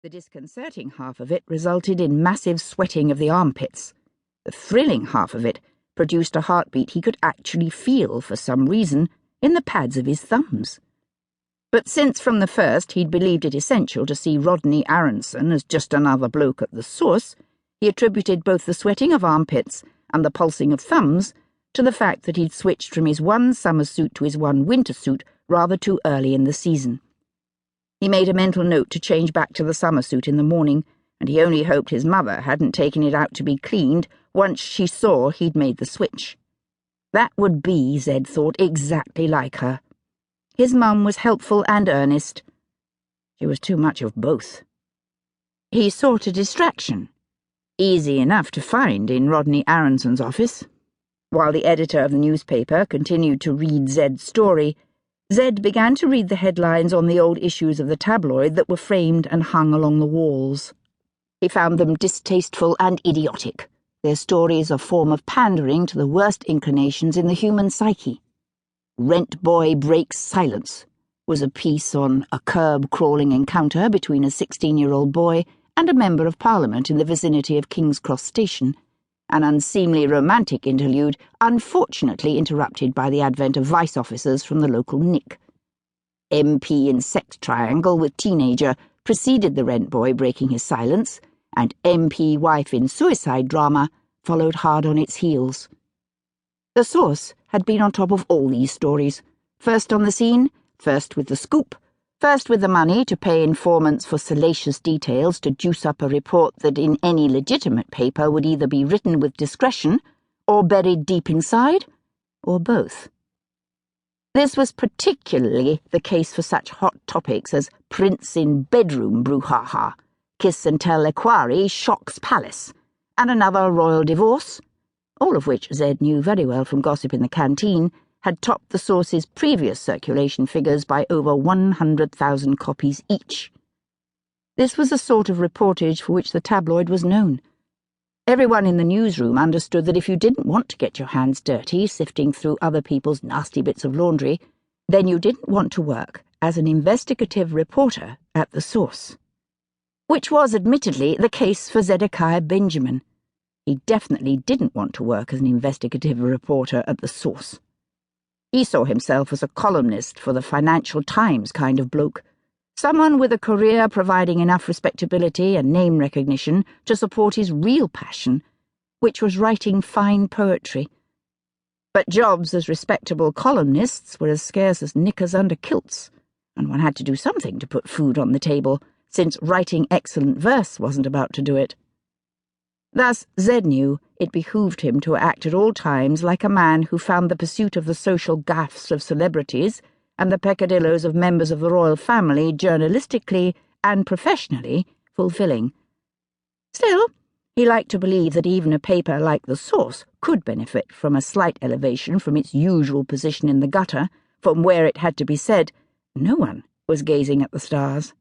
The disconcerting half of it resulted in massive sweating of the armpits. The thrilling half of it produced a heartbeat he could actually feel, for some reason, in the pads of his thumbs. But since from the first he'd believed it essential to see Rodney Aronson as just another bloke at the source, he attributed both the sweating of armpits and the pulsing of thumbs to the fact that he'd switched from his one summer suit to his one winter suit rather too early in the season. He made a mental note to change back to the summer suit in the morning, and he only hoped his mother hadn't taken it out to be cleaned once she saw he'd made the switch. That would be, Zed thought, exactly like her. His mum was helpful and earnest. She was too much of both. He sought a distraction, easy enough to find in Rodney Aronson's office. While the editor of the newspaper continued to read Zed's story, Zed began to read the headlines on the old issues of the tabloid that were framed and hung along the walls. He found them distasteful and idiotic, their stories a form of pandering to the worst inclinations in the human psyche. Rent Boy Breaks Silence was a piece on a curb-crawling encounter between a 16-year-old boy and a member of Parliament in the vicinity of King's Cross Station, an unseemly romantic interlude unfortunately interrupted by the advent of vice officers from the local Nick. MP in sex triangle with teenager preceded the rent boy breaking his silence, and MP wife in suicide drama followed hard on its heels. The source had been on top of all these stories, first on the scene, first with the scoop, first with the money to pay informants for salacious details to juice up a report that in any legitimate paper would either be written with discretion or buried deep inside, or both. This was particularly the case for such hot topics as Prince in Bedroom brouhaha, Kiss and Tell Equerry shocks Palace, and another royal divorce, all of which Zed knew very well from gossip in the canteen, had topped the source's previous circulation figures by over 100,000 copies each. This was the sort of reportage for which the tabloid was known. Everyone in the newsroom understood that if you didn't want to get your hands dirty sifting through other people's nasty bits of laundry, then you didn't want to work as an investigative reporter at the source. Which was admittedly the case for Zedekiah Benjamin. He definitely didn't want to work as an investigative reporter at the source. He saw himself as a columnist for the Financial Times kind of bloke, someone with a career providing enough respectability and name recognition to support his real passion, which was writing fine poetry. But jobs as respectable columnists were as scarce as knickers under kilts, and one had to do something to put food on the table, since writing excellent verse wasn't about to do it. Thus, Zed knew it behooved him to act at all times like a man who found the pursuit of the social gaffes of celebrities and the peccadillos of members of the royal family journalistically and professionally fulfilling. Still, he liked to believe that even a paper like The Source could benefit from a slight elevation from its usual position in the gutter, from where it had to be said no one was gazing at the stars.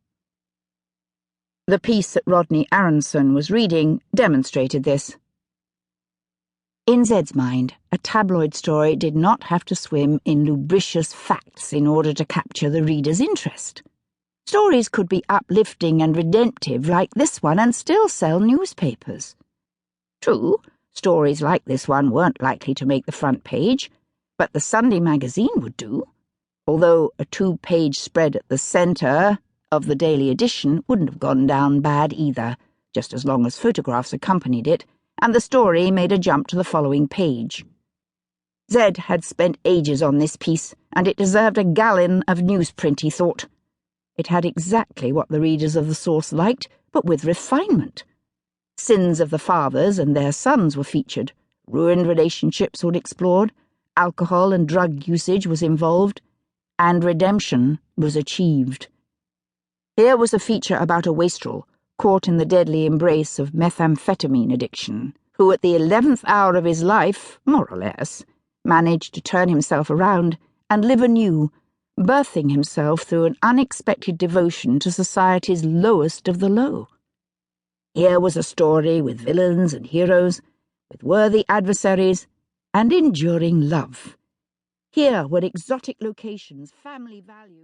The piece that Rodney Aronson was reading demonstrated this. In Zed's mind, a tabloid story did not have to swim in lubricious facts in order to capture the reader's interest. Stories could be uplifting and redemptive like this one and still sell newspapers. True, stories like this one weren't likely to make the front page, but the Sunday magazine would do, although a 2-page spread at the centre of the daily edition wouldn't have gone down bad either, just as long as photographs accompanied it, and the story made a jump to the following page. Zed had spent ages on this piece, and it deserved a gallon of newsprint, he thought. It had exactly what the readers of the source liked, but with refinement. Sins of the fathers and their sons were featured, ruined relationships were explored, alcohol and drug usage was involved, and redemption was achieved. Here was a feature about a wastrel caught in the deadly embrace of methamphetamine addiction, who at the 11th hour of his life, more or less, managed to turn himself around and live anew, birthing himself through an unexpected devotion to society's lowest of the low. Here was a story with villains and heroes, with worthy adversaries, and enduring love. Here were exotic locations, family values.